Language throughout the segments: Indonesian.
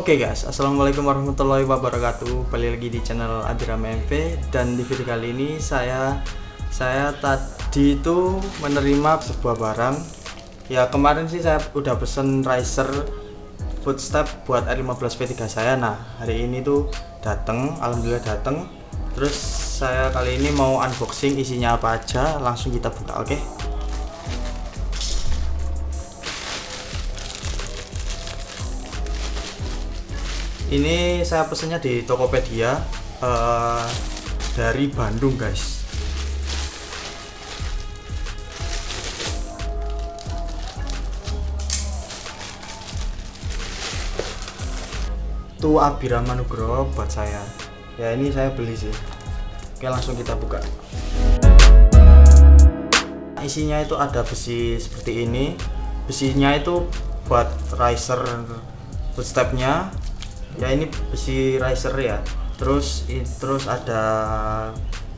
Oke guys, assalamualaikum warahmatullahi wabarakatuh. Balik lagi di channel Adirama MV. Dan di video kali ini saya tadi itu menerima sebuah barang. Ya kemarin sih saya udah pesen riser footstep buat R15 V3 saya. Nah hari ini tuh dateng, alhamdulillah dateng. Terus saya kali ini mau unboxing isinya apa aja. Langsung kita buka, oke? Ini saya pesennya di Tokopedia dari Bandung guys. Itu Abirama Nugroho buat saya. Ya ini saya beli sih. Oke langsung kita buka. Isinya itu ada besi seperti ini. Besinya itu buat riser footstepnya. Ya ini besi riser ya. Terus ada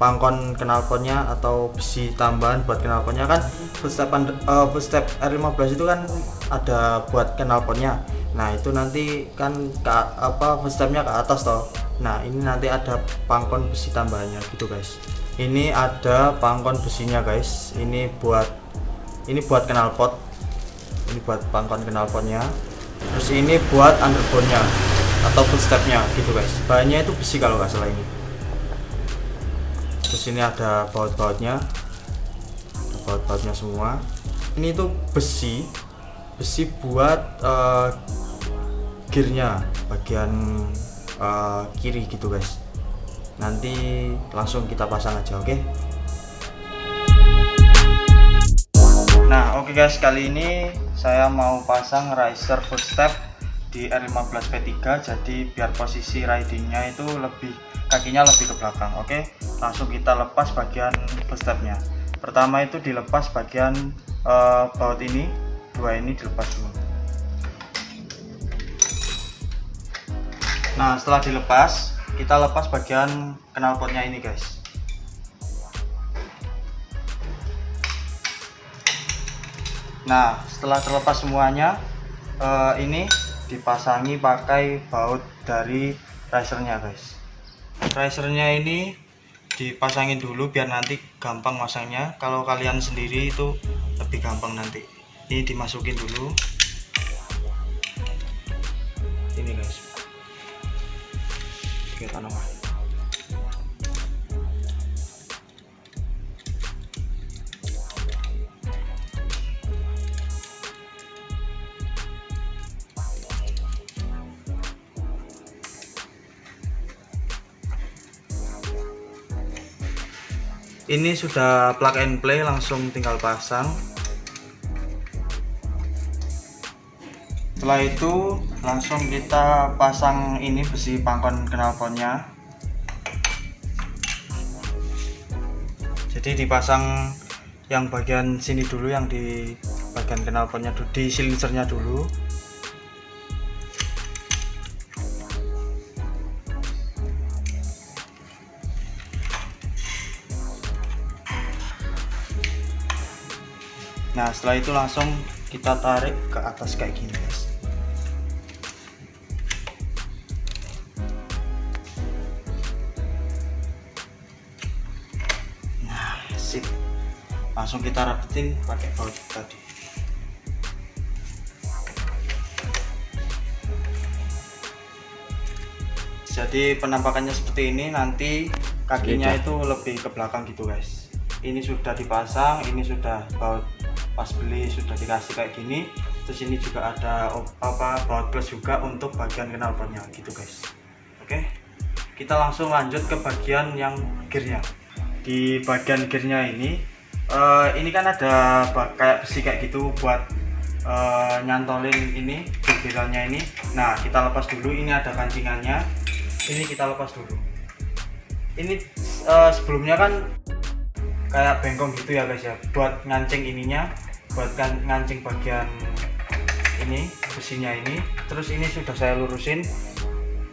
pangkon knalpotnya atau besi tambahan buat knalpotnya kan. Footstep R15 itu kan ada buat knalpotnya. Nah itu nanti kan footstepnya ke atas toh. Nah ini nanti ada pangkon besi tambahannya gitu guys. Ini ada pangkon besinya guys. Ini buat knalpot. Ini buat pangkon knalpotnya. Terus ini buat underbone-nya atau footstepnya gitu guys. Bahannya itu besi kalau nggak salah ini. Terus ini ada baut-bautnya, semua. Ini tuh besi buat gearnya bagian kiri gitu guys. Nanti langsung kita pasang aja, oke? Nah oke guys, kali ini saya mau pasang riser footstep di R15 V3, jadi biar posisi ridingnya itu kakinya lebih ke belakang. Oke langsung kita lepas bagian footstepnya. Pertama itu dilepas bagian baut ini, dua ini dilepas dulu. Nah setelah dilepas, kita lepas bagian knalpotnya ini guys. Nah setelah terlepas semuanya, ini dipasangi pakai baut dari risernya guys. Risernya ini dipasangin dulu biar nanti gampang masangnya. Kalau kalian sendiri itu lebih gampang nanti. Ini dimasukin dulu. Ini guys. Oke, tanam. Ini sudah plug and play, langsung tinggal pasang. Setelah itu langsung kita pasang ini besi pangkon knalpotnya. Jadi dipasang yang bagian sini dulu, yang di bagian knalpotnya dulu, di silinsernya dulu. Nah setelah itu langsung kita tarik ke atas kayak gini guys. Nah sip, langsung kita rapetin pakai baut tadi. Jadi penampakannya seperti ini, nanti kakinya itu lebih ke belakang gitu guys. Ini sudah dipasang, ini sudah baut pas beli sudah dikasih kayak gini. Terus ini juga ada baut plus juga untuk bagian knalpotnya gitu guys. Oke kita langsung lanjut ke bagian yang gearnya. Di bagian gearnya ini kan ada kayak besi kayak gitu buat nyantolin ini gearnya ini. Nah kita lepas dulu, ini ada kancingannya, ini kita lepas dulu. Ini sebelumnya kan kayak bengkong gitu ya guys ya, buat ngancing ininya, buat ngancing bagian ini besinya ini. Terus ini sudah saya lurusin,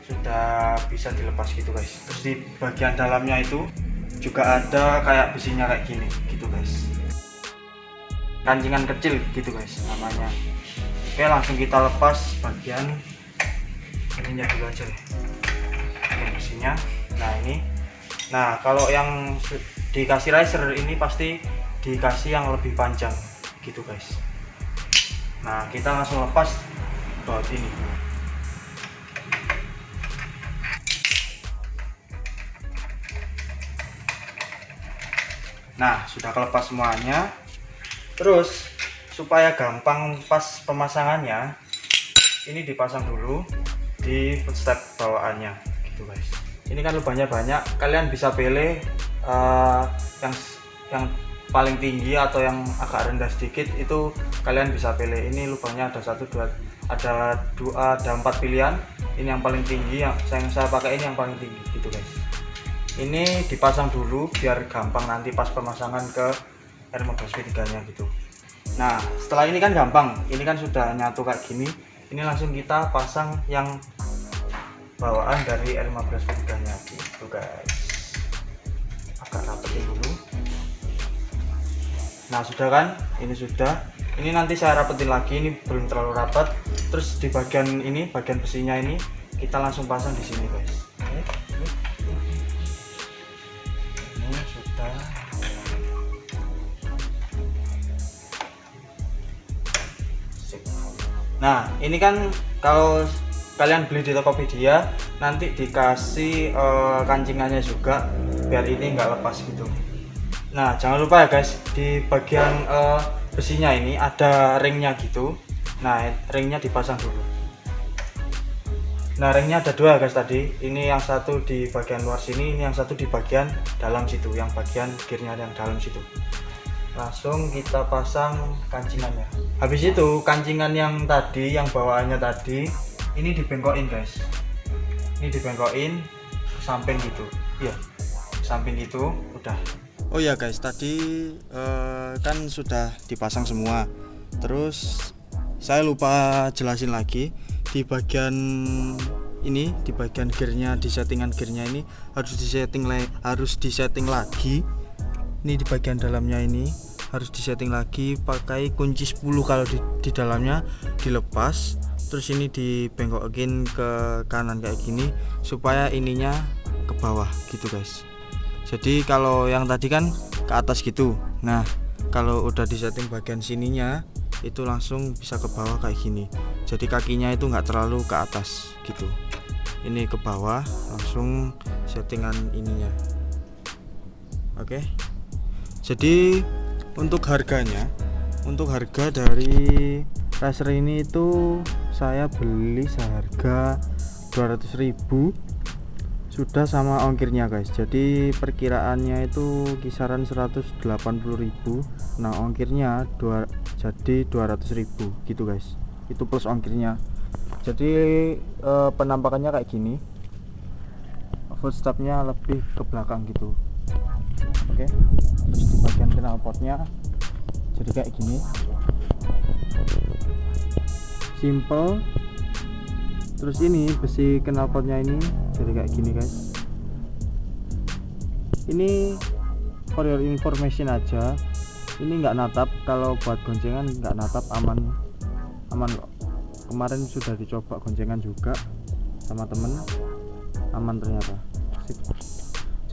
sudah bisa dilepas gitu guys. Terus di bagian dalamnya itu juga ada kayak besinya kayak gini gitu guys, kancingan kecil gitu guys namanya. Oke langsung kita lepas bagian ininya dulu aja ya, ini mesinnya. Nah ini, nah kalau yang dikasih riser ini pasti dikasih yang lebih panjang gitu guys. Nah kita langsung lepas baut ini. Nah sudah kelepas semuanya. Terus supaya gampang pas pemasangannya, ini dipasang dulu di footstep bawaannya gitu guys. Ini kan lubangnya banyak, kalian bisa pilih yang paling tinggi atau yang agak rendah sedikit, itu kalian bisa pilih. Ini lubangnya ada 1, 2, ada 4 pilihan. Ini yang paling tinggi, yang saya pakai ini yang paling tinggi gitu guys. Ini dipasang dulu biar gampang nanti pas pemasangan ke R15V3 nya gitu. Nah setelah ini kan gampang, ini kan sudah nyatu kayak gini. Ini langsung kita pasang yang bawaan dari R15V3 nya gitu guys. Agak rapetin dulu. Nah sudah kan, ini sudah. Ini nanti saya rapetin lagi, ini belum terlalu rapat. Terus di bagian ini, bagian besinya ini kita langsung pasang di sini guys. Ini sudah. Nah ini kan kalau kalian beli di Tokopedia nanti dikasih kancingannya juga biar ini nggak lepas gitu. Nah jangan lupa ya guys, di bagian besinya ini ada ringnya gitu. Nah ringnya dipasang dulu. Nah ringnya ada 2 guys tadi. Ini yang satu di bagian luar sini, ini yang satu di bagian dalam situ, yang bagian gearnya yang dalam situ. Langsung kita pasang kancingannya. Habis itu kancingan yang tadi, yang bawaannya tadi, ini dibengkokin guys. Ini dibengkokin ke samping gitu. Iya, samping gitu udah. Oh ya guys, tadi kan sudah dipasang semua. Terus saya lupa jelasin lagi, di bagian ini, di bagian gearnya, di settingan gearnya ini harus disetting lagi. Ini di bagian dalamnya ini harus disetting lagi pakai kunci 10 kalau di dalamnya dilepas. Terus ini dibengkokin ke kanan kayak gini supaya ininya ke bawah gitu guys. Jadi kalau yang tadi kan ke atas gitu. Nah kalau udah disetting bagian sininya itu langsung bisa ke bawah kayak gini. Jadi kakinya itu nggak terlalu ke atas gitu. Ini ke bawah langsung settingan ininya. Oke. Jadi untuk harganya, untuk harga dari racer ini itu saya beli seharga 200.000 sudah sama ongkirnya guys. Jadi perkiraannya itu kisaran 180.000. Nah ongkirnya jadi 200.000 gitu guys. Itu plus ongkirnya. Jadi penampakannya kayak gini. Footstepnya lebih ke belakang gitu. Oke. Terus di bagian knalpotnya jadi kayak gini. Simple. Terus ini besi knalpotnya ini jadi kayak gini guys. Ini for your information aja. Ini nggak natap, kalau buat goncengan nggak natap, aman loh. Kemarin sudah dicoba goncengan juga sama temen, aman ternyata. Sip.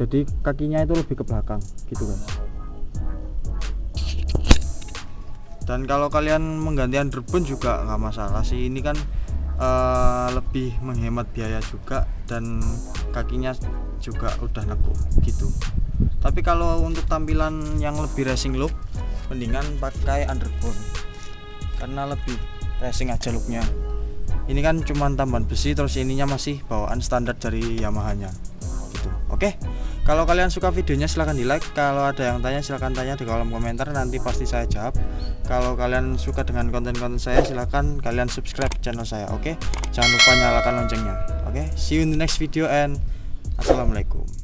Jadi kakinya itu lebih ke belakang gitu guys. Dan kalau kalian mengganti underbone juga nggak masalah sih. Ini kan lebih menghemat biaya juga dan kakinya juga udah nekuk gitu. Tapi kalau untuk tampilan yang lebih racing look, mendingan pakai underbone karena lebih racing aja looknya. Ini kan cuma tambahan besi, terus ininya masih bawaan standar dari Yamaha-nya gitu. Oke, kalau kalian suka videonya silahkan di like. Kalau ada yang tanya silahkan tanya di kolom komentar, nanti pasti saya jawab. Kalau kalian suka dengan konten-konten saya, silahkan kalian subscribe channel saya. Oke, jangan lupa nyalakan loncengnya. Oke, see you in the next video and assalamualaikum.